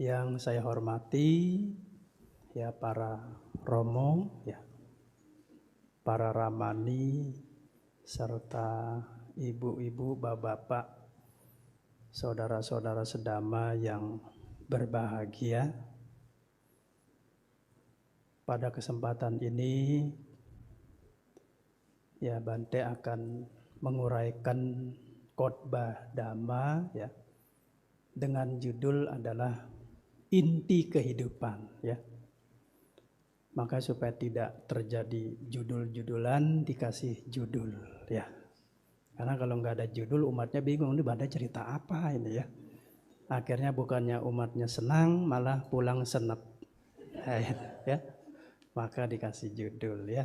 Yang saya hormati ya para romo, ya para ramani, serta ibu-ibu, bapak-bapak, saudara-saudara sedama yang berbahagia. Pada kesempatan ini ya Bante akan menguraikan khotbah Dhamma ya dengan judul adalah inti kehidupan ya. Maka supaya tidak terjadi judul-judulan dikasih judul ya. Karena kalau nggak ada judul umatnya bingung ini Bante cerita apa ini ya. Akhirnya bukannya umatnya senang malah pulang senep ya. Maka dikasih judul ya.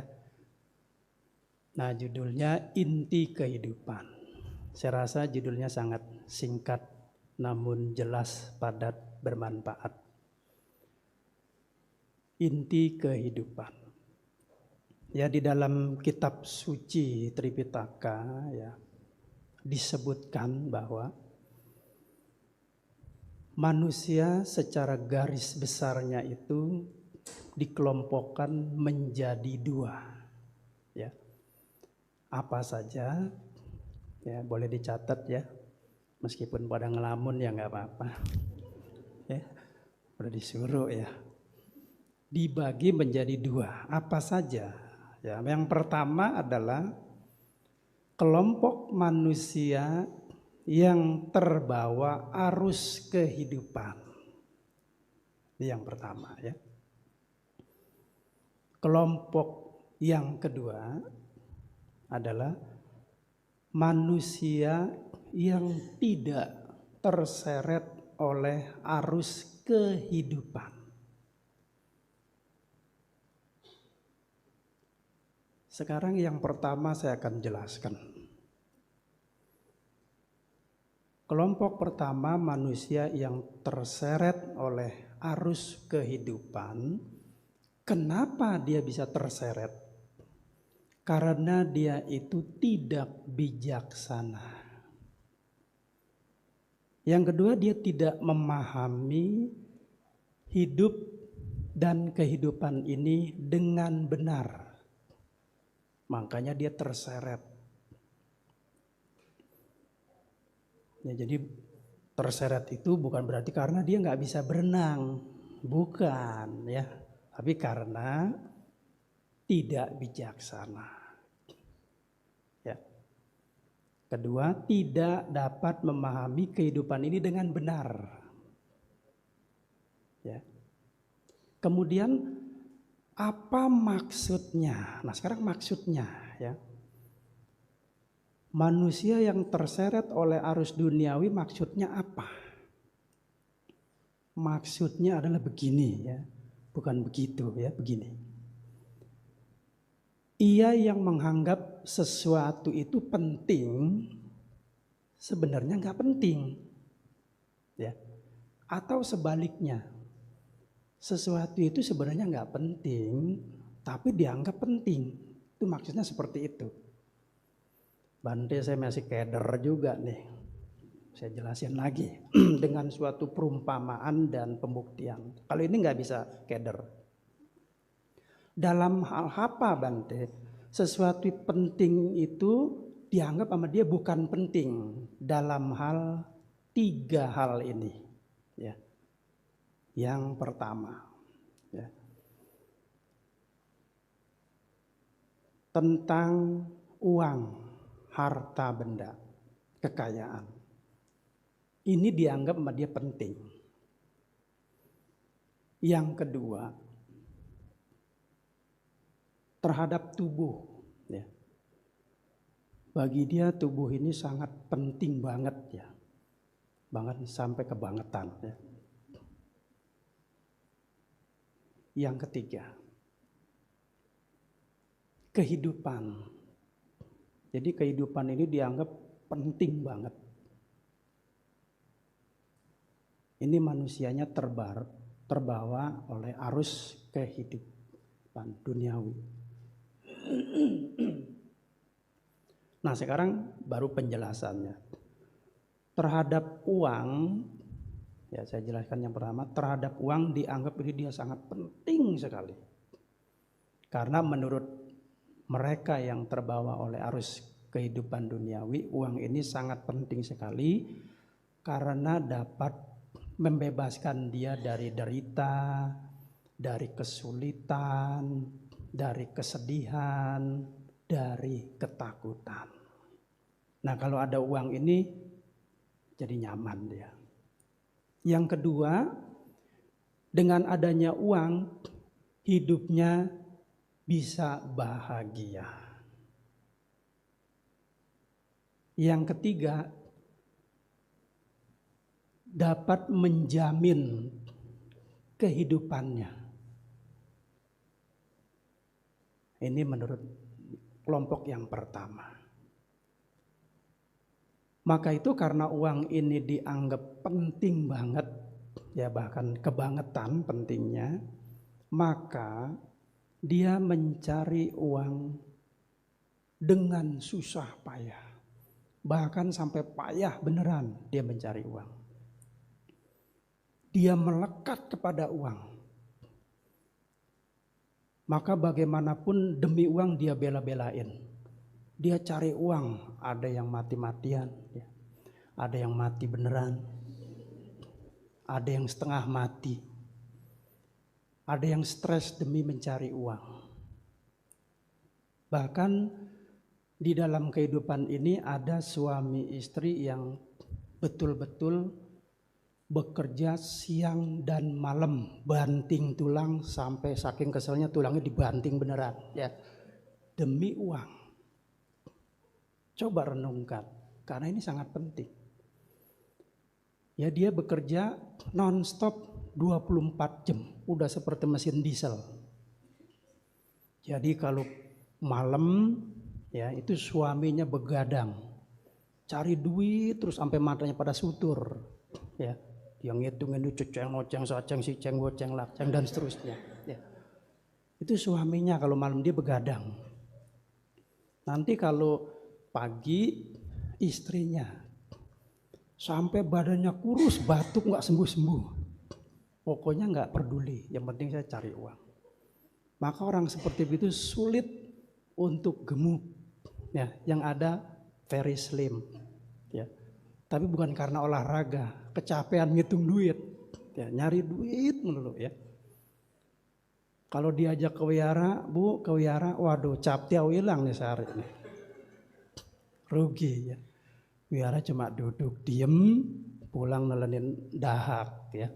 Nah judulnya inti kehidupan. Saya rasa judulnya sangat singkat namun jelas, padat, bermanfaat. Inti kehidupan. Ya di dalam kitab suci Tripitaka ya disebutkan bahwa manusia secara garis besarnya itu dikelompokkan menjadi dua. Ya. Apa saja ya boleh dicatat ya. Meskipun pada ngelamun ya nggak apa-apa. Ya. Udah disuruh ya. Dibagi menjadi dua. Apa saja? Ya, yang pertama adalah kelompok manusia yang terbawa arus kehidupan. Ini yang pertama ya. Kelompok yang kedua adalah manusia yang tidak terseret oleh arus kehidupan. Sekarang yang pertama saya akan jelaskan. Kelompok pertama manusia yang terseret oleh arus kehidupan. Kenapa dia bisa terseret? Karena dia itu tidak bijaksana. Yang kedua, dia tidak memahami hidup dan kehidupan ini dengan benar. Makanya dia terseret. Ya, jadi terseret itu bukan berarti karena dia nggak bisa berenang, bukan ya, tapi karena tidak bijaksana. Ya. Kedua, tidak dapat memahami kehidupan ini dengan benar. Ya. Kemudian apa maksudnya? Nah sekarang maksudnya ya. Manusia yang terseret oleh arus duniawi maksudnya apa? Maksudnya adalah begini ya. Bukan begitu ya, begini. Ia yang menganggap sesuatu itu penting sebenarnya nggak penting. Ya. Atau sebaliknya. Sesuatu itu sebenarnya nggak penting, tapi dianggap penting. Itu maksudnya seperti itu. Bante saya masih keder juga nih. Saya jelasin lagi dengan suatu perumpamaan dan pembuktian. Kalau ini nggak bisa keder. Dalam hal apa Bante? Sesuatu penting itu dianggap sama dia bukan penting. Dalam hal 3 hal ini. Ya. Yang pertama, ya, tentang uang, harta benda, kekayaan. Ini dianggap sama dia penting. Yang kedua, terhadap tubuh. Ya. Bagi dia tubuh ini sangat penting banget ya, banget sampai kebangetan. Ya. Yang ketiga, kehidupan. Jadi kehidupan ini dianggap penting banget. Ini manusianya terbawa oleh arus kehidupan duniawi. Nah sekarang baru penjelasannya. Terhadap uang Ya, saya jelaskan yang pertama, terhadap uang dianggap ini dia sangat penting sekali. Karena menurut mereka yang terbawa oleh arus kehidupan duniawi, uang ini sangat penting sekali karena dapat membebaskan dia dari derita, dari kesulitan, dari kesedihan, dari ketakutan. Nah, kalau ada uang ini jadi nyaman dia. Yang kedua, dengan adanya uang, hidupnya bisa bahagia. Yang ketiga, dapat menjamin kehidupannya. Ini menurut kelompok yang pertama. Maka itu karena uang ini dianggap penting banget, ya bahkan kebangetan pentingnya, maka dia mencari uang dengan susah payah. Bahkan sampai payah beneran dia mencari uang. Dia melekat kepada uang. Maka bagaimanapun demi uang dia bela-belain. Dia cari uang, ada yang mati-matian, ya. Ada yang mati beneran, ada yang setengah mati, ada yang stres demi mencari uang. Bahkan di dalam kehidupan ini ada suami istri yang betul-betul bekerja siang dan malam, banting tulang sampai saking keselnya tulangnya dibanting beneran, ya, demi uang. Coba renungkan, karena ini sangat penting. Ya, dia bekerja non-stop 24 jam, udah seperti mesin diesel. Jadi kalau malam, ya itu suaminya begadang, cari duit terus sampai matanya pada sutur, ya. Dia ngitungin itu ceceng, ngoceng, saceng, siceng, goceng, laceng dan seterusnya. Ya. Itu suaminya kalau malam dia begadang. Nanti kalau pagi istrinya sampai badannya kurus, batuk nggak sembuh-sembuh. Pokoknya nggak peduli, yang penting saya cari uang. Maka orang seperti itu sulit untuk gemuk, ya. Yang ada very slim, ya. Tapi bukan karena olahraga, kecapean ngitung duit, ya, nyari duit melulu, ya. Kalau diajak ke wihara, Bu, ke wihara, waduh, captia hilang nih sehari ini. Rugi, ya. Wihara cuma duduk diem, pulang nelenin dahak, ya,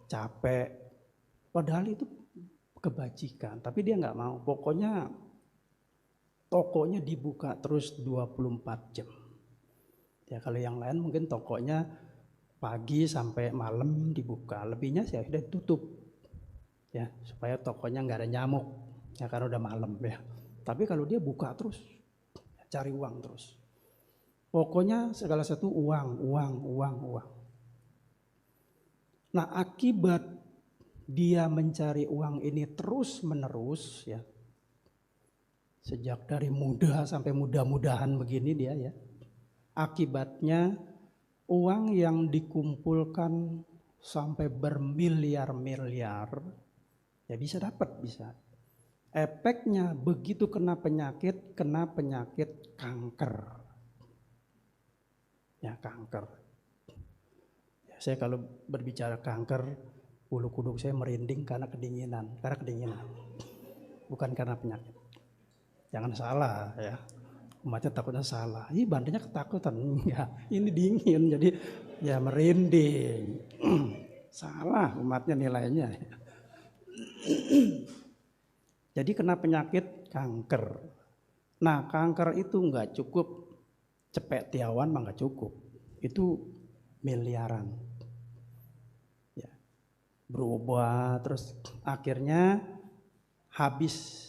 capek. Padahal itu kebajikan, tapi dia nggak mau. Pokoknya tokonya dibuka terus 24 jam. Ya, kalau yang lain mungkin tokonya pagi sampai malam dibuka, lebihnya sih udah tutup, ya, supaya tokonya nggak ada nyamuk, ya, karena udah malam, ya. Tapi kalau dia buka terus, cari uang terus. Pokoknya segala sesuatu uang. Nah, akibat dia mencari uang ini terus menerus, ya, sejak dari muda sampai mudah-mudahan begini dia, ya. Akibatnya uang yang dikumpulkan sampai bermiliar-miliar, ya bisa dapat, bisa. Efeknya begitu kena penyakit kanker. Ya, kanker. Ya, saya kalau berbicara kanker, bulu kuduk saya merinding karena kedinginan. Bukan karena penyakit. Jangan salah, ya. Umatnya takutnya salah. Ini bandanya ketakutan. Enggak, ini dingin jadi ya merinding. Salah umatnya nilainya. Jadi kena penyakit kanker. Nah, kanker itu enggak cukup cepet tiawan, mah enggak cukup. Itu miliaran. Ya. Berubah terus akhirnya habis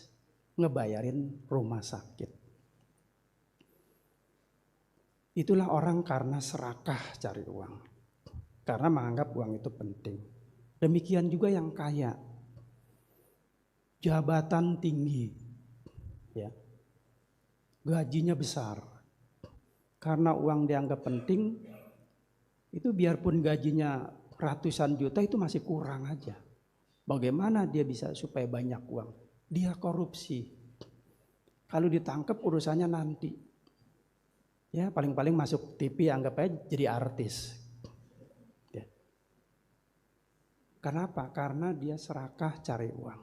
ngebayarin rumah sakit. Itulah orang karena serakah cari uang. Karena menganggap uang itu penting. Demikian juga yang kaya. Jabatan tinggi. Ya. Gajinya besar. Karena uang dianggap penting, itu biarpun gajinya ratusan juta itu masih kurang aja. Bagaimana dia bisa supaya banyak uang? Dia korupsi. Kalau ditangkap urusannya nanti. Ya paling-paling masuk TV anggap aja jadi artis. Ya. Kenapa? Karena dia serakah cari uang.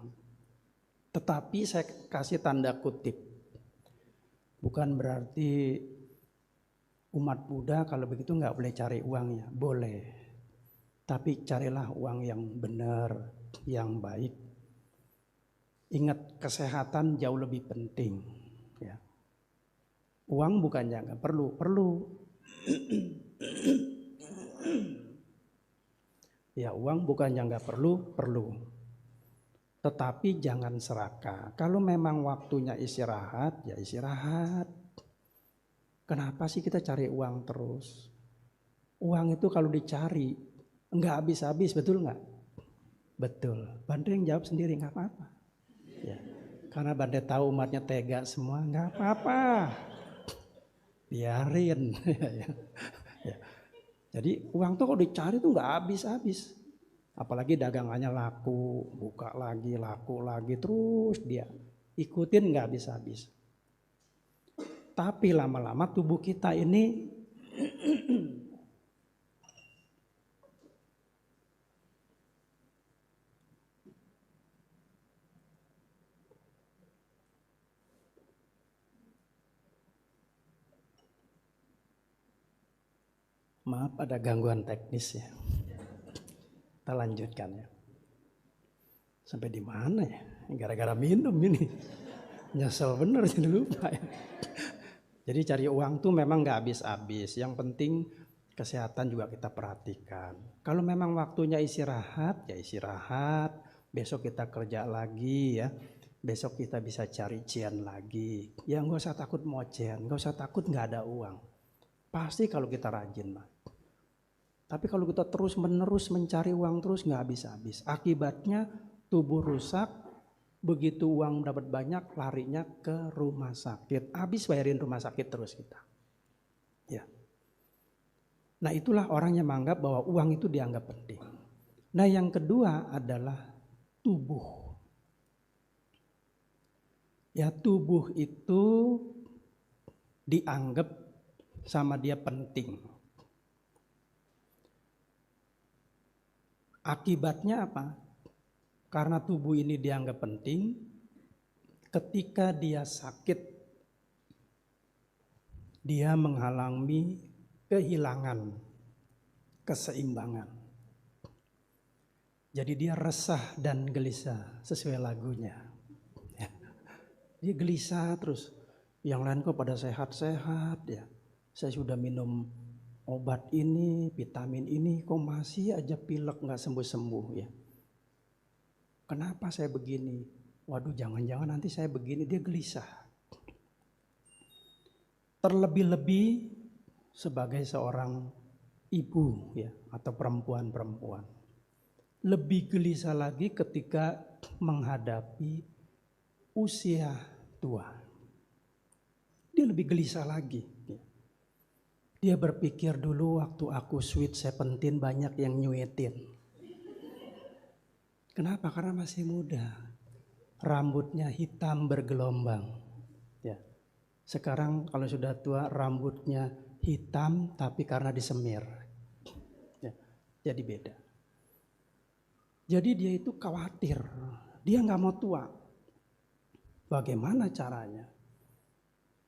Tetapi saya kasih tanda kutip. Bukan berarti umat Buddha kalau begitu nggak boleh cari uangnya. Boleh. Tapi carilah uang yang benar, yang baik. Ingat, kesehatan jauh lebih penting. Ya. Uang bukannya nggak perlu. Ya, uang bukannya nggak perlu. Tetapi jangan serakah. Kalau memang waktunya istirahat, ya istirahat. Kenapa sih kita cari uang terus? Uang itu kalau dicari nggak habis-habis, betul nggak? Betul. Bante yang jawab sendiri, nggak apa-apa. Ya. Karena Bante tahu umatnya tega semua, nggak apa-apa. Biarin. Ya. Jadi uang tuh kalau dicari tuh nggak habis-habis. Apalagi dagangannya laku, buka lagi, laku lagi, terus dia ikutin nggak habis-habis. Tapi lama-lama tubuh kita ini maaf ada gangguan teknis ya. Kita lanjutkan ya. Sampai di mana ya? Gara-gara minum ini. Nyesel bener jadi lupa ya. Jadi cari uang tuh memang nggak habis-habis. Yang penting kesehatan juga kita perhatikan. Kalau memang waktunya istirahat, ya istirahat. Besok kita kerja lagi ya. Besok kita bisa cari cian lagi. Ya nggak usah takut mau cian, nggak usah takut nggak ada uang. Pasti kalau kita rajin mah. Tapi kalau kita terus menerus mencari uang terus nggak habis-habis. Akibatnya tubuh rusak, begitu uang dapat banyak larinya ke rumah sakit. Habis bayarin rumah sakit terus kita. Ya. Nah itulah orang yang menganggap bahwa uang itu dianggap penting. Nah yang kedua adalah tubuh. Ya tubuh itu dianggap sama dia penting. Akibatnya apa? Karena tubuh ini dianggap penting, ketika dia sakit, dia mengalami kehilangan keseimbangan. Jadi dia resah dan gelisah sesuai lagunya. Dia gelisah terus. Yang lain kok pada sehat-sehat ya. Saya sudah minum obat ini, vitamin ini, kok masih aja pilek gak sembuh-sembuh ya. Kenapa saya begini? Waduh jangan-jangan nanti saya begini, dia gelisah. Terlebih-lebih sebagai seorang ibu ya atau perempuan-perempuan. Lebih gelisah lagi ketika menghadapi usia tua. Dia lebih gelisah lagi. Dia berpikir dulu waktu aku sweet 17 banyak yang nyuetin. Kenapa? Karena masih muda. Rambutnya hitam bergelombang. Ya. Sekarang kalau sudah tua rambutnya hitam tapi karena disemir. Ya. Jadi beda. Jadi dia itu khawatir. Dia gak mau tua. Bagaimana caranya?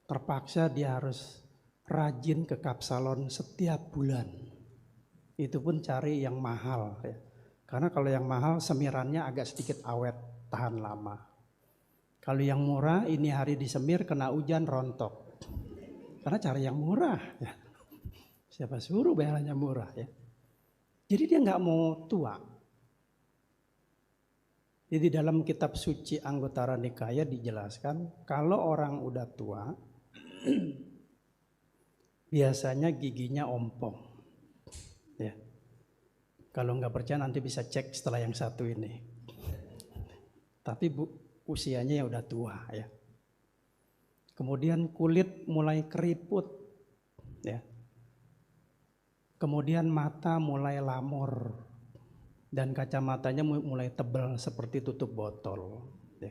Terpaksa dia harus rajin ke kapsalon setiap bulan. Itu pun cari yang mahal ya. Karena kalau yang mahal semirannya agak sedikit awet, tahan lama. Kalau yang murah ini hari disemir kena hujan rontok. Karena cari yang murah ya. Siapa suruh bayarannya murah ya. Jadi dia gak mau tua. Jadi dalam kitab suci Anguttara Nikaya dijelaskan kalau orang udah tua biasanya giginya ompong. Ya. Kalau nggak percaya nanti bisa cek setelah yang satu ini. Tapi usianya ya udah tua ya. Kemudian kulit mulai keriput ya. Kemudian mata mulai lamur dan kacamatanya mulai tebal seperti tutup botol. Ya.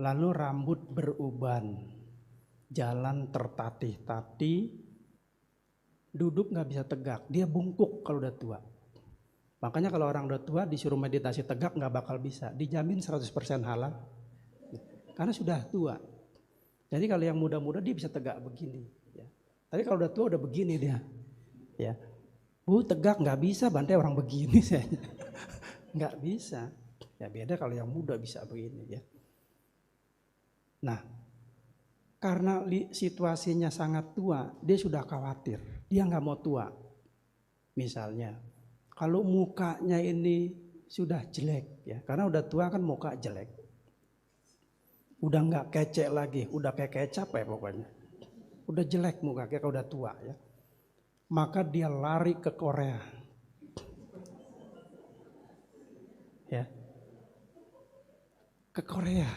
Lalu rambut beruban, jalan tertatih-tatih, duduk nggak bisa tegak, dia bungkuk kalau udah tua. Makanya kalau orang udah tua disuruh meditasi tegak nggak bakal bisa, dijamin 100% halal, karena sudah tua. Jadi kalau yang muda-muda dia bisa tegak begini. Ya. Tapi kalau udah tua udah begini dia. Ya. Tegak nggak bisa, bantai orang begini saya. Nggak bisa. Ya beda kalau yang muda bisa begini ya. Nah, karena situasinya sangat tua, dia sudah khawatir. Dia nggak mau tua. Misalnya, kalau mukanya ini sudah jelek ya, karena udah tua kan muka jelek. Udah nggak kecek lagi, udah kayak kecap ya pokoknya. Udah jelek muka kayak udah tua ya. Maka dia lari ke Korea. Ya. Ke Korea.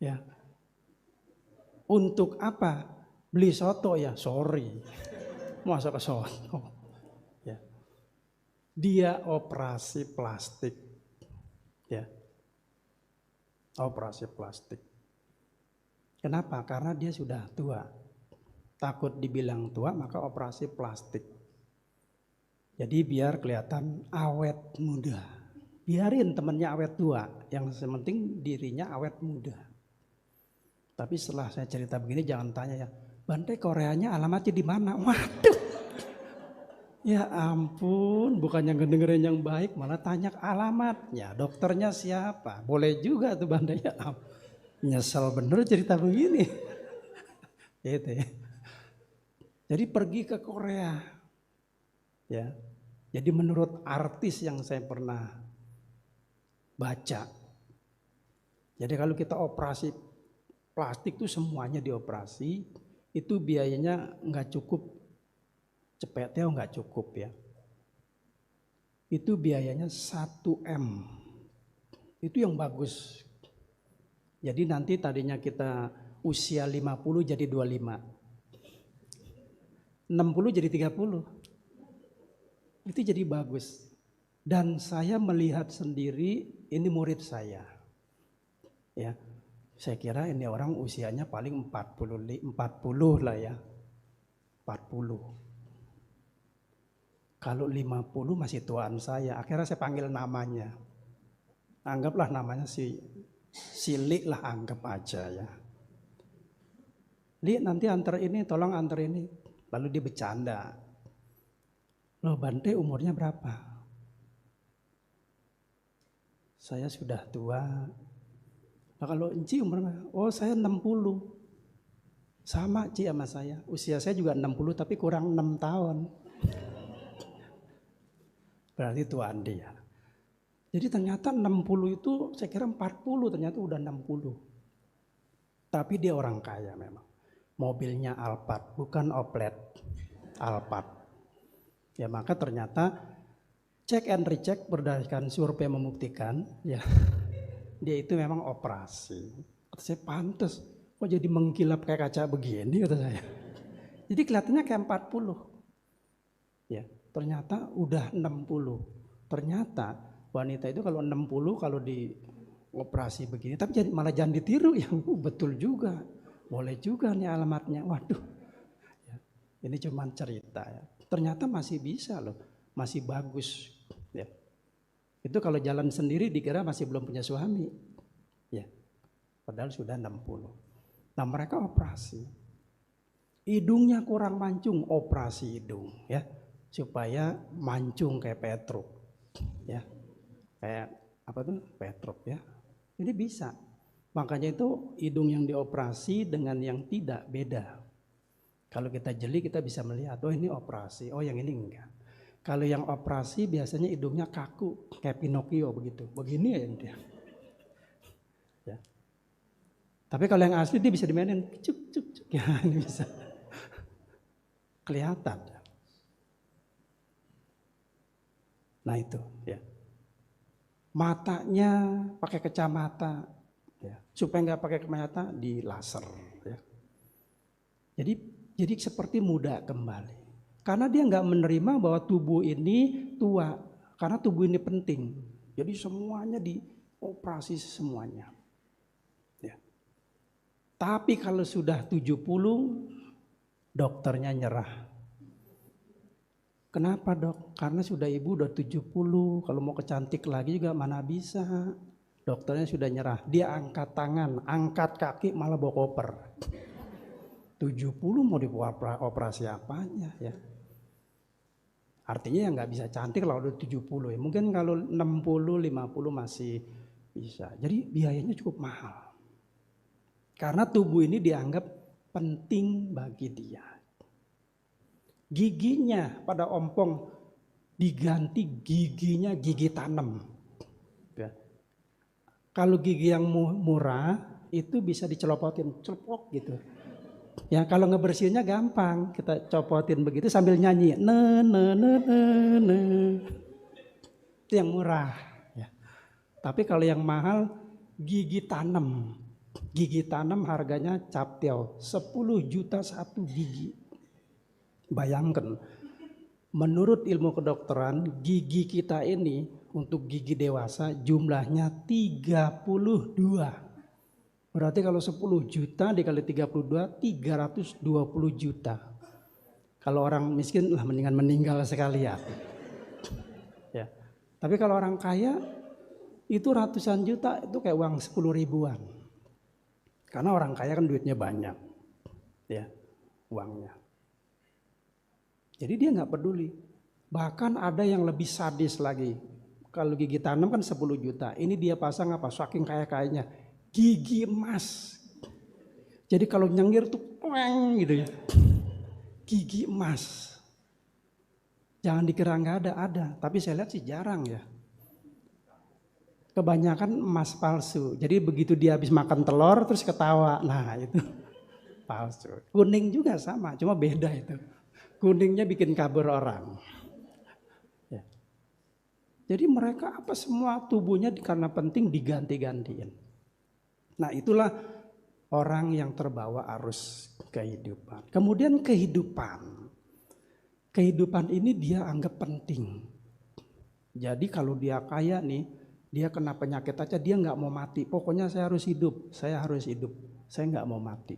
Ya. Untuk apa? Beli soto ya, sorry. Masa ke soto. Ya. Dia operasi plastik. Ya. Operasi plastik. Kenapa? Karena dia sudah tua. Takut dibilang tua, maka operasi plastik. Jadi biar kelihatan awet muda. Biarin temennya awet tua, yang sementing dirinya awet muda. Tapi setelah saya cerita begini jangan tanya ya, Bantai Koreanya alamatnya di mana? Waduh. Ya ampun, bukannya ngedengerin yang baik malah tanya alamatnya, dokternya siapa? Boleh juga tuh Bantai ya. Nyesel bener cerita begini. Gitu ya. Jadi pergi ke Korea. Ya. Jadi menurut artis yang saya pernah baca. Jadi kalau kita operasi plastik itu semuanya dioperasi, itu biayanya nggak cukup, cepetnya nggak cukup ya. Itu biayanya 1M. Itu yang bagus. Jadi nanti tadinya kita usia 50 jadi 25. 60 jadi 30. Itu jadi bagus. Dan saya melihat sendiri, ini murid saya. Ya. Saya kira ini orang usianya paling 40 lah ya. 40. Kalau 50 masih tuaan saya. Akhirnya saya panggil namanya. Anggaplah namanya si Li lah, anggap aja ya. Li nanti antar ini, tolong antar ini. Lalu dia bercanda. Loh Bante umurnya berapa? Saya sudah tua. Nah, kalau Enci umurnya, oh saya 60. Sama Ci sama saya. Usia saya juga 60 tapi kurang 6 tahun. Berarti tuaan dia. Jadi ternyata 60 itu saya kira 40, ternyata udah 60. Tapi dia orang kaya memang. Mobilnya Alphard, bukan Oplet. Alphard. Ya maka ternyata cek and recheck berdasarkan survei membuktikan ya dia itu memang operasi. Kata saya pantas, kok jadi mengkilap kayak kaca begini kata saya. Jadi kelihatannya kayak 40. Ya, ternyata udah 60. Ternyata wanita itu kalau 60 kalau di operasi begini, tapi malah jangan ditiru yang betul juga. Boleh juga nih alamatnya. Waduh. Ya, ini cuma cerita ya. Ternyata masih bisa loh, masih bagus. Ya. Itu kalau jalan sendiri dikira masih belum punya suami. Ya. Padahal sudah 60. Nah mereka operasi. Hidungnya kurang mancung, operasi hidung ya. Supaya mancung kayak Petruk. Ya. Kayak apa tuh? Petruk ya. Jadi bisa. Makanya itu hidung yang dioperasi dengan yang tidak beda. Kalau kita jeli kita bisa melihat, oh ini operasi, oh yang ini enggak. Kalau yang operasi biasanya hidungnya kaku, kayak Pinocchio begitu. Begini ya dia. Ya. Tapi kalau yang asli dia bisa dimainin, cuk cuk cuk. Ya ini bisa. Kelihatan. Nah itu ya. Matanya pakai kacamata. Ya. Supaya nggak pakai kacamata di laser. Ya. Jadi seperti muda kembali. Karena dia nggak menerima bahwa tubuh ini tua, karena tubuh ini penting. Jadi semuanya dioperasi semuanya. Ya. Tapi kalau sudah 70, dokternya nyerah. Kenapa dok? Karena sudah ibu udah 70, kalau mau kecantik lagi juga mana bisa. Dokternya sudah nyerah, dia angkat tangan, angkat kaki malah bawa koper. 70 mau dioperasi apanya ya. Artinya ya nggak bisa cantik kalau udah 70 ya. Mungkin kalau 60, 50 masih bisa. Jadi biayanya cukup mahal. Karena tubuh ini dianggap penting bagi dia. Giginya pada ompong diganti giginya gigi tanam. Ya. Kalau gigi yang murah itu bisa dicelopotin, celpok gitu. Ya kalau ngebersihinnya gampang, kita copotin begitu sambil nyanyi, itu yang murah. Ya. Tapi kalau yang mahal gigi tanam harganya captiau 10 juta satu gigi. Bayangkan, menurut ilmu kedokteran gigi kita ini untuk gigi dewasa jumlahnya 32. Berarti kalau 10 juta dikali 32, 320 juta. Kalau orang miskin lah mendingan meninggal sekalian. Ya. Tapi kalau orang kaya itu ratusan juta, itu kayak uang 10 ribuan. Karena orang kaya kan duitnya banyak. Ya, uangnya. Jadi dia nggak peduli. Bahkan ada yang lebih sadis lagi. Kalau gigi tanam kan 10 juta. Ini dia pasang apa? Saking kaya-kayanya. Gigi emas. Jadi kalau nyengir tuh tuang gitu ya. Gigi emas. Jangan dikira nggak ada. Tapi saya lihat sih jarang ya. Kebanyakan emas palsu. Jadi begitu dia habis makan telur terus ketawa. Nah itu palsu. Kuning juga sama, cuma beda itu. Kuningnya bikin kabur orang. Ya. Jadi mereka apa semua tubuhnya karena penting diganti-gantiin. Nah itulah orang yang terbawa arus kehidupan. Kemudian kehidupan. Kehidupan ini dia anggap penting. Jadi kalau dia kaya nih, dia kena penyakit aja dia nggak mau mati. Pokoknya saya harus hidup, saya nggak mau mati.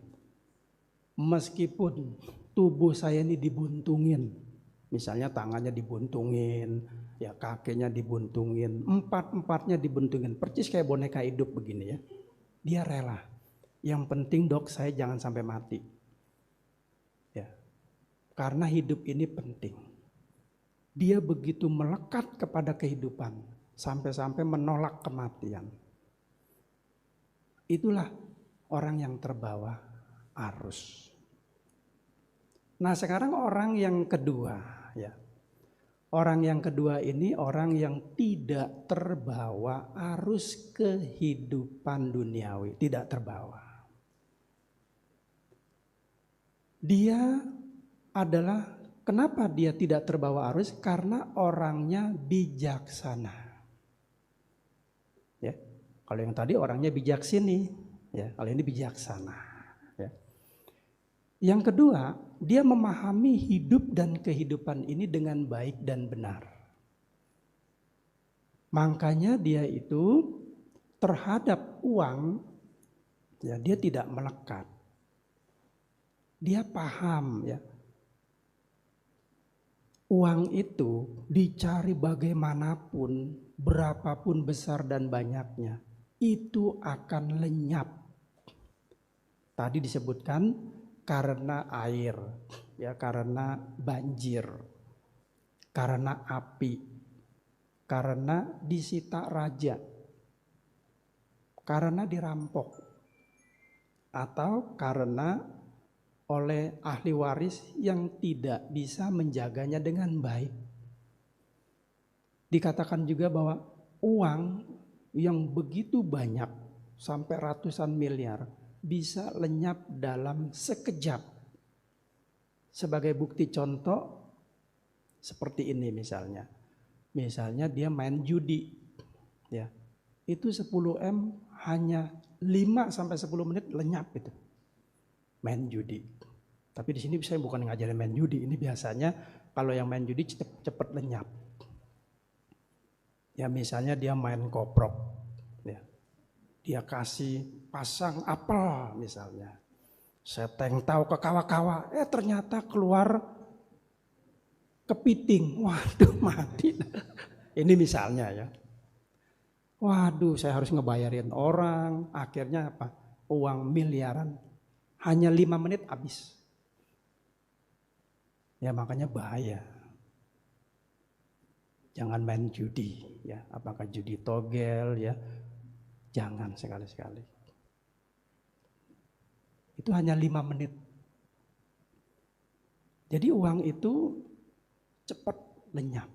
Meskipun tubuh saya ini dibuntungin, misalnya tangannya dibuntungin, ya kakinya dibuntungin, empat-empatnya dibuntungin, percis kayak boneka hidup begini ya. Dia rela. Yang penting dok saya jangan sampai mati. Ya. Karena hidup ini penting. Dia begitu melekat kepada kehidupan. Sampai-sampai menolak kematian. Itulah orang yang terbawa arus. Nah sekarang orang yang kedua. Ya. Orang yang kedua ini orang yang tidak terbawa arus kehidupan duniawi. Tidak terbawa. Dia adalah, kenapa dia tidak terbawa arus? Karena orangnya bijaksana. Ya, kalau yang tadi orangnya bijaksini. Ya, kalau ini bijaksana. Ya. Yang kedua, dia memahami hidup dan kehidupan ini dengan baik dan benar. Makanya dia itu terhadap uang, ya dia tidak melekat. Dia paham ya. Uang itu dicari bagaimanapun, berapapun besar dan banyaknya, itu akan lenyap. Tadi disebutkan karena air, ya karena banjir, karena api, karena disita raja, karena dirampok, atau karena oleh ahli waris yang tidak bisa menjaganya dengan baik. Dikatakan juga bahwa uang yang begitu banyak sampai ratusan miliar bisa lenyap dalam sekejap. Sebagai bukti contoh seperti ini misalnya. Misalnya dia main judi. Ya. Itu 10M hanya 5 sampai 10 menit lenyap itu. Main judi. Tapi di sini saya bukan ngajarin main judi. Ini biasanya kalau yang main judi cepat lenyap. Ya misalnya dia main koprok, ya. Dia kasih pasang apel misalnya. Seteng tahu ke kawa-kawa, ternyata keluar kepiting. Waduh, mati. Ini misalnya ya. Waduh, saya harus ngebayarin orang. Akhirnya apa? Uang miliaran. Hanya 5 menit habis. Ya makanya bahaya. Jangan main judi ya. Apakah judi togel ya? Jangan sekali-sekali. Itu hanya 5 menit. Jadi uang itu cepat lenyap.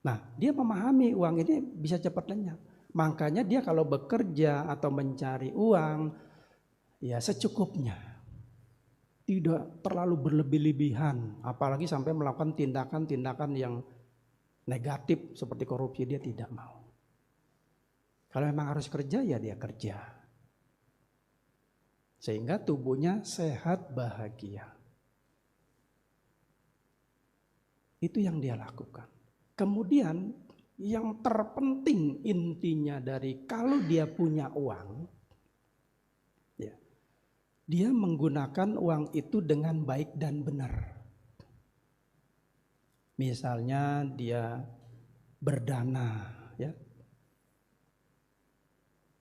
Nah, dia memahami uang ini bisa cepat lenyap. Makanya dia kalau bekerja atau mencari uang ya secukupnya. Tidak terlalu berlebih-lebihan, apalagi sampai melakukan tindakan-tindakan yang negatif seperti korupsi, dia tidak mau. Kalau memang harus kerja ya dia kerja. Sehingga tubuhnya sehat, bahagia. Itu yang dia lakukan. Kemudian yang terpenting intinya dari kalau dia punya uang, dia menggunakan uang itu dengan baik dan benar. Misalnya dia berdana ya.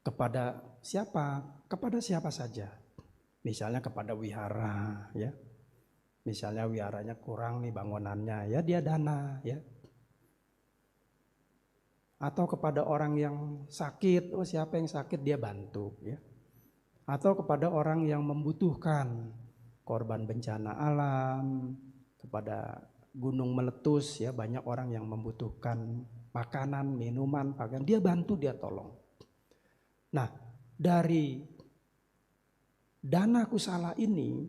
Kepada siapa? Kepada siapa saja. Misalnya kepada wihara ya. Misalnya wiharanya kurang nih bangunannya, ya dia dana ya. Atau kepada orang yang sakit, siapa yang sakit dia bantu ya. Atau kepada orang yang membutuhkan, korban bencana alam, kepada gunung meletus ya, banyak orang yang membutuhkan makanan, minuman, pakaian, dia bantu, dia tolong. Nah, dari dana kusala ini,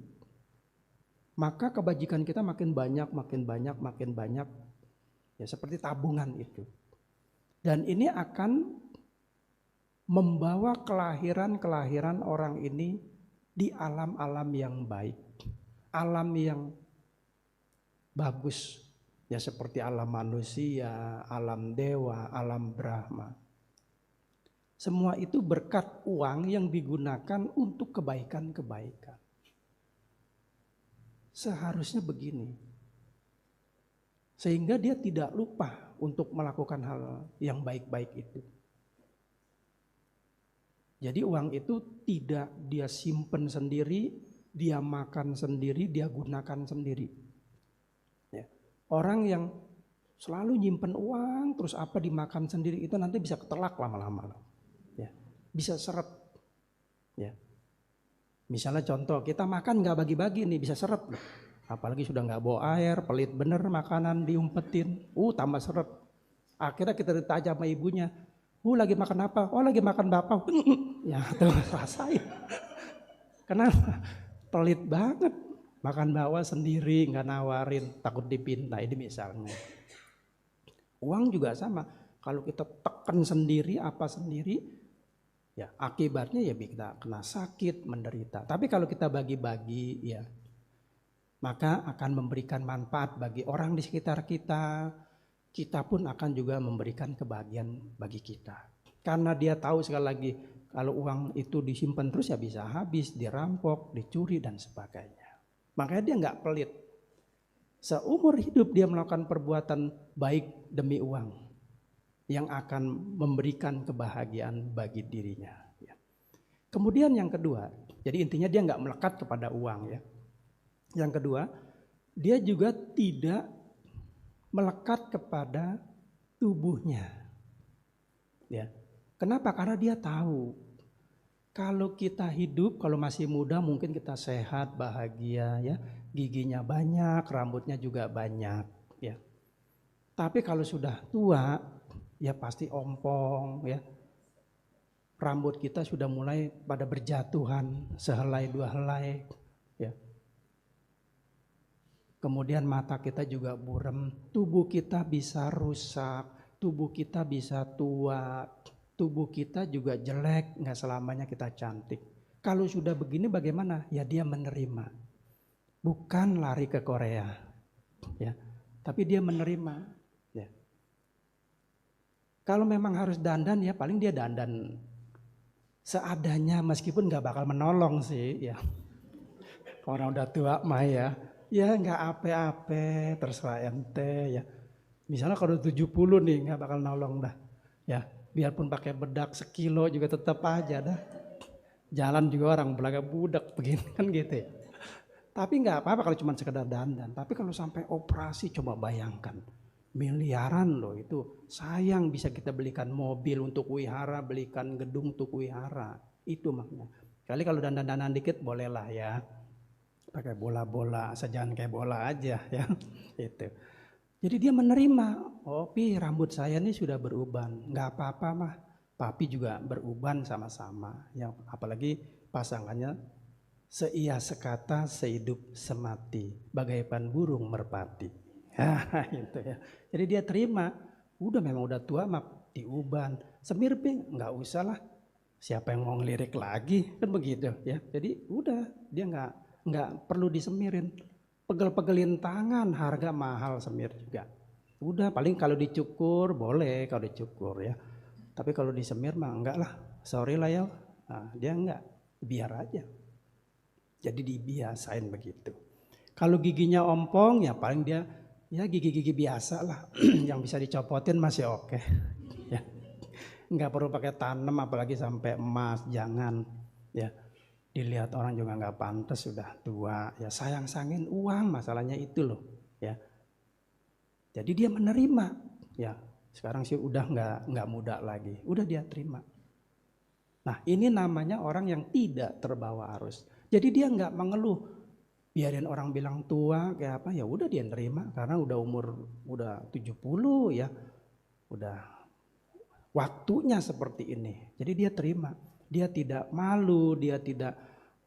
maka kebajikan kita makin banyak, ya seperti tabungan itu. Dan ini akan membawa kelahiran orang ini di alam-alam yang baik, alam yang bagus, ya seperti alam manusia, alam dewa, alam Brahma. Semua itu berkat uang yang digunakan untuk kebaikan-kebaikan. Seharusnya begini, sehingga dia tidak lupa untuk melakukan hal yang baik-baik itu. Jadi uang itu tidak dia simpen sendiri, dia makan sendiri, dia gunakan sendiri. Ya. Orang yang selalu nyimpen uang, terus apa dimakan sendiri, itu nanti bisa ketelak lama-lama. Ya. Bisa seret. Ya. Misalnya contoh, kita makan gak bagi-bagi nih, bisa seret. Apalagi sudah gak bawa air, pelit bener makanan diumpetin, tambah seret. Akhirnya kita ditanya sama ibunya, lagi makan apa? Lagi makan bapak. Ya tuh rasain. Kenapa? Pelit banget. Makan bawa sendiri, gak nawarin, takut dipinta. Ini misalnya. Uang juga sama. Kalau kita tekan sendiri, apa sendiri, ya akibatnya ya kita kena sakit, menderita. Tapi kalau kita bagi-bagi, ya maka akan memberikan manfaat bagi orang di sekitar kita. Kita pun akan juga memberikan kebahagiaan bagi kita. Karena dia tahu sekali lagi, kalau uang itu disimpan terus ya bisa habis, dirampok, dicuri dan sebagainya. Makanya dia gak pelit. Seumur hidup dia melakukan perbuatan baik demi uang yang akan memberikan kebahagiaan bagi dirinya. Kemudian yang kedua, jadi intinya dia gak melekat kepada uang ya. Yang kedua, dia juga tidak melekat kepada tubuhnya. Ya. Kenapa? Karena dia tahu kalau kita hidup, kalau masih muda mungkin kita sehat, bahagia ya, giginya banyak, rambutnya juga banyak ya. Tapi kalau sudah tua ya pasti ompong ya. Rambut kita sudah mulai pada berjatuhan, sehelai dua helai ya. Kemudian mata kita juga buram, tubuh kita bisa rusak, tubuh kita bisa tua, tubuh kita juga jelek, gak selamanya kita cantik. Kalau sudah begini bagaimana? Ya dia menerima. bukan lari ke Korea, ya, tapi dia menerima. Ya. Kalau memang harus dandan, ya paling dia dandan seadanya, meskipun nggak bakal menolong sih, ya. Orang udah tua mah ya nggak ape-ape, terserah ente ya. Misalnya kalau 70 nih nggak bakal nolong dah, ya. Biarpun pakai bedak sekilo juga tetap aja dah. Jalan juga orang belaga budak begini kan gitu ya. Tapi nggak apa-apa kalau cuma sekedar dandan. Tapi kalau sampai operasi, coba bayangkan. Miliaran loh itu. Sayang bisa kita belikan mobil untuk wihara, belikan gedung untuk wihara. Itu makanya. Kali kalau dandan-dandan dikit bolehlah ya. Pakai bola-bola, jangan kayak bola aja ya. Itu. Jadi dia menerima. Oh, Pi, rambut saya ini sudah beruban. Nggak apa-apa mah. Papi juga beruban sama-sama. Ya, apalagi pasangannya seia sekata, sehidup semati, bagaikan burung merpati. Gitu ya. Jadi dia terima, udah memang udah tua mah diuban. Semir Pi, nggak usah lah. Siapa yang mau ngelirik lagi kan begitu ya. Jadi udah dia nggak perlu disemirin. Pegel-pegelin tangan, harga mahal semir juga. Udah paling kalau dicukur boleh kalau dicukur ya. Tapi kalau disemir mah enggak lah. Sorry lah ya. Nah, dia enggak, biar aja. Jadi dibiasain begitu. Kalau giginya ompong ya paling dia ya gigi-gigi biasa lah. Yang bisa dicopotin masih oke. Ya. Enggak perlu pakai tanam apalagi sampai emas, jangan ya. Dilihat orang juga nggak pantas, sudah tua ya, sayang-sayangin uang, masalahnya itu loh ya. Jadi dia menerima ya. Sekarang sih udah nggak muda lagi, udah dia terima. Nah ini namanya orang yang tidak terbawa arus. Jadi dia nggak mengeluh, biarin orang bilang tua kayak apa, ya udah dia nerima karena udah umur udah 70 ya, udah waktunya seperti ini. Jadi dia terima. Dia tidak malu, dia tidak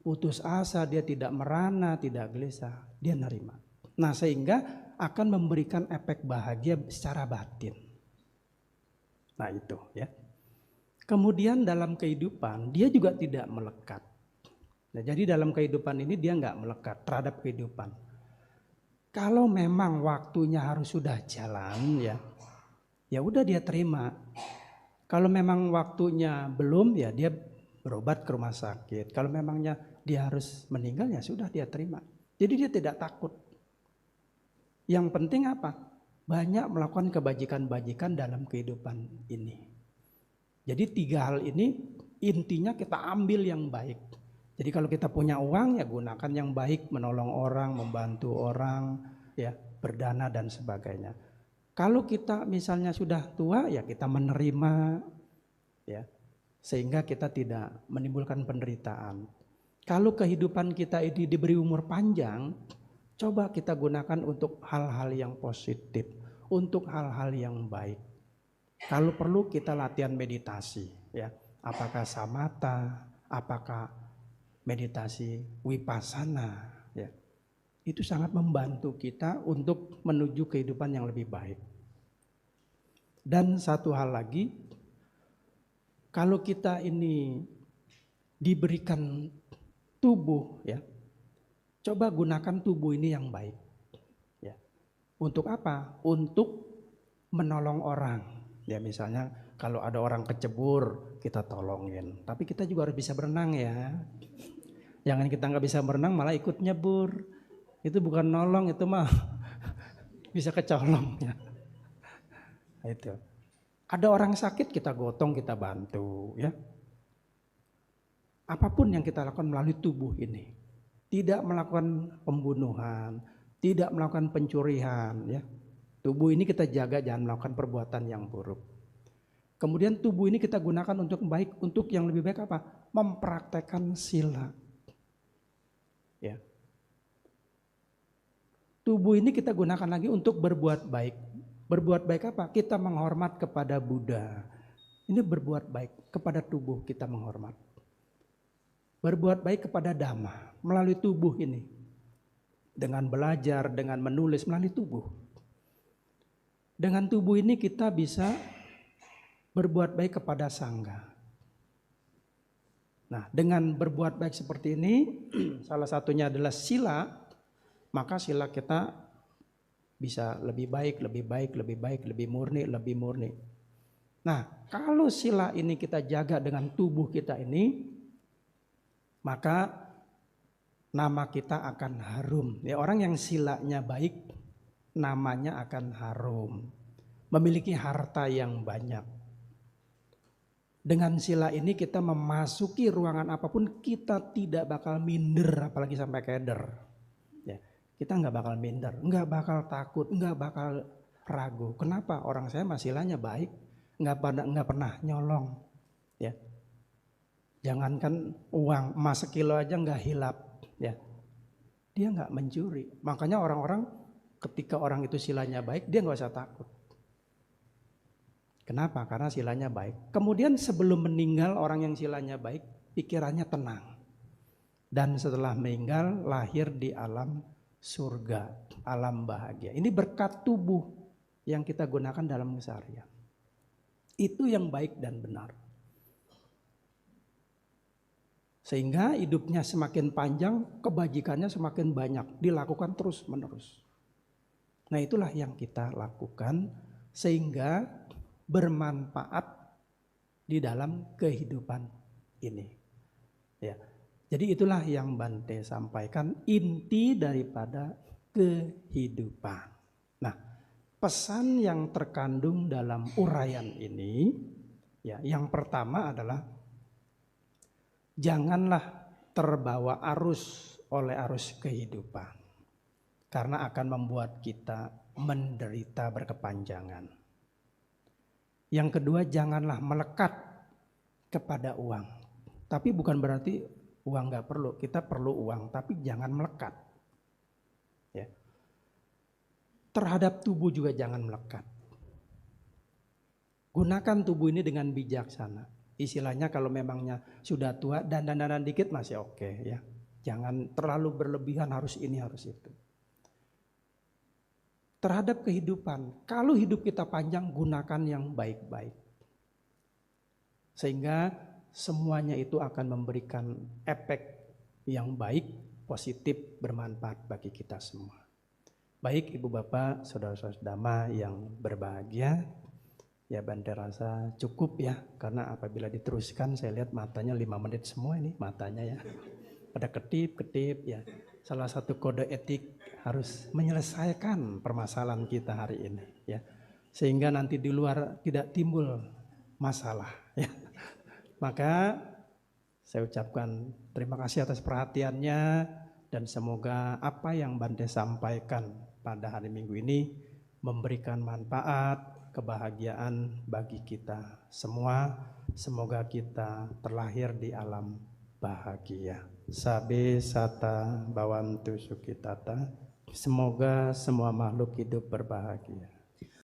putus asa, dia tidak merana, tidak gelisah, dia nerima. Nah sehingga akan memberikan efek bahagia secara batin. Nah itu ya. Kemudian dalam kehidupan dia juga tidak melekat. Nah, jadi dalam kehidupan ini dia nggak melekat terhadap kehidupan. Kalau memang waktunya harus sudah jalan ya udah dia terima. Kalau memang waktunya belum ya dia berobat ke rumah sakit. Kalau memangnya dia harus meninggal ya sudah dia terima. Jadi dia tidak takut. Yang penting apa? Banyak melakukan kebajikan-bajikan dalam kehidupan ini. Jadi 3 hal ini intinya kita ambil yang baik. Jadi kalau kita punya uang ya gunakan yang baik, menolong orang, membantu orang, ya berdana dan sebagainya. Kalau kita misalnya sudah tua ya kita menerima ya, sehingga kita tidak menimbulkan penderitaan. Kalau kehidupan kita ini diberi umur panjang, coba kita gunakan untuk hal-hal yang positif, untuk hal-hal yang baik. Kalau perlu kita latihan meditasi ya, apakah samatha, apakah meditasi vipassana ya. Itu sangat membantu kita untuk menuju kehidupan yang lebih baik. Dan satu hal lagi, kalau kita ini diberikan tubuh ya, coba gunakan tubuh ini yang baik ya. Untuk apa? Untuk menolong orang ya. Misalnya kalau ada orang kecebur kita tolongin, tapi kita juga harus bisa berenang ya. Jangan kita nggak bisa berenang malah ikut nyebur, itu bukan nolong, itu mah bisa kecolong ya. Itu. Ada orang sakit kita gotong, kita bantu ya. Apapun yang kita lakukan melalui tubuh ini. Tidak melakukan pembunuhan, tidak melakukan pencurian ya. Tubuh ini kita jaga jangan melakukan perbuatan yang buruk. Kemudian tubuh ini kita gunakan untuk baik, untuk yang lebih baik apa? Mempraktekkan sila. Ya. Tubuh ini kita gunakan lagi untuk berbuat baik. Berbuat baik apa? Kita menghormat kepada Buddha. Ini berbuat baik kepada tubuh kita menghormat. Berbuat baik kepada Dhamma melalui tubuh ini. Dengan belajar, dengan menulis melalui tubuh. Dengan tubuh ini kita bisa berbuat baik kepada Sangha. Nah, dengan berbuat baik seperti ini, salah satunya adalah sila. maka sila kita bisa lebih baik, lebih murni. Nah, kalau sila ini kita jaga dengan tubuh kita ini, maka nama kita akan harum. Ya, orang yang silanya baik, namanya akan harum. Memiliki harta yang banyak. Dengan sila ini kita memasuki ruangan apapun, kita tidak bakal minder, apalagi sampai keder. Ya, kita nggak bakal minder, nggak bakal takut, nggak bakal ragu. Kenapa? Orang saya silanya baik, nggak pernah nyolong. Ya, jangankan uang emas sekilo aja nggak hilap. Ya, dia nggak mencuri. Makanya orang-orang ketika orang itu silanya baik, dia nggak usah takut. Kenapa? Karena silanya baik. Kemudian sebelum meninggal orang yang silanya baik, pikirannya tenang. Dan setelah meninggal lahir di alam surga, alam bahagia. Ini berkat tubuh yang kita gunakan dalam keseharian. Itu yang baik dan benar. Sehingga hidupnya semakin panjang, kebajikannya semakin banyak, dilakukan terus menerus. Nah, itulah yang kita lakukan sehingga bermanfaat di dalam kehidupan ini. Ya. Jadi itulah yang Bante sampaikan, inti daripada kehidupan. Nah, pesan yang terkandung dalam uraian ini, ya, yang pertama adalah janganlah terbawa arus oleh arus kehidupan, karena akan membuat kita menderita berkepanjangan. Yang kedua, janganlah melekat kepada uang. Tapi bukan berarti uang gak perlu, kita perlu uang, tapi jangan melekat. Ya. Terhadap tubuh juga jangan melekat. Gunakan tubuh ini dengan bijaksana. Istilahnya kalau memangnya sudah tua, dandan-dandan dikit masih oke, ya. Jangan terlalu berlebihan harus ini harus itu. Terhadap kehidupan, kalau hidup kita panjang, gunakan yang baik-baik. Sehingga semuanya itu akan memberikan efek yang baik, positif, bermanfaat bagi kita semua. Baik Ibu Bapak, Saudara-saudara Dhamma yang berbahagia, ya Bante rasa cukup ya. Karena apabila diteruskan saya lihat matanya 5 menit semua ini matanya ya. Pada ketip-ketip ya. Salah satu kode etik harus menyelesaikan permasalahan kita hari ini ya. Sehingga nanti di luar tidak timbul masalah ya. Maka saya ucapkan terima kasih atas perhatiannya dan semoga apa yang Bante sampaikan pada hari Minggu ini memberikan manfaat, kebahagiaan bagi kita semua. Semoga kita terlahir di alam bahagia. Sabe sata bawantu sukitata. Semoga semua makhluk hidup berbahagia.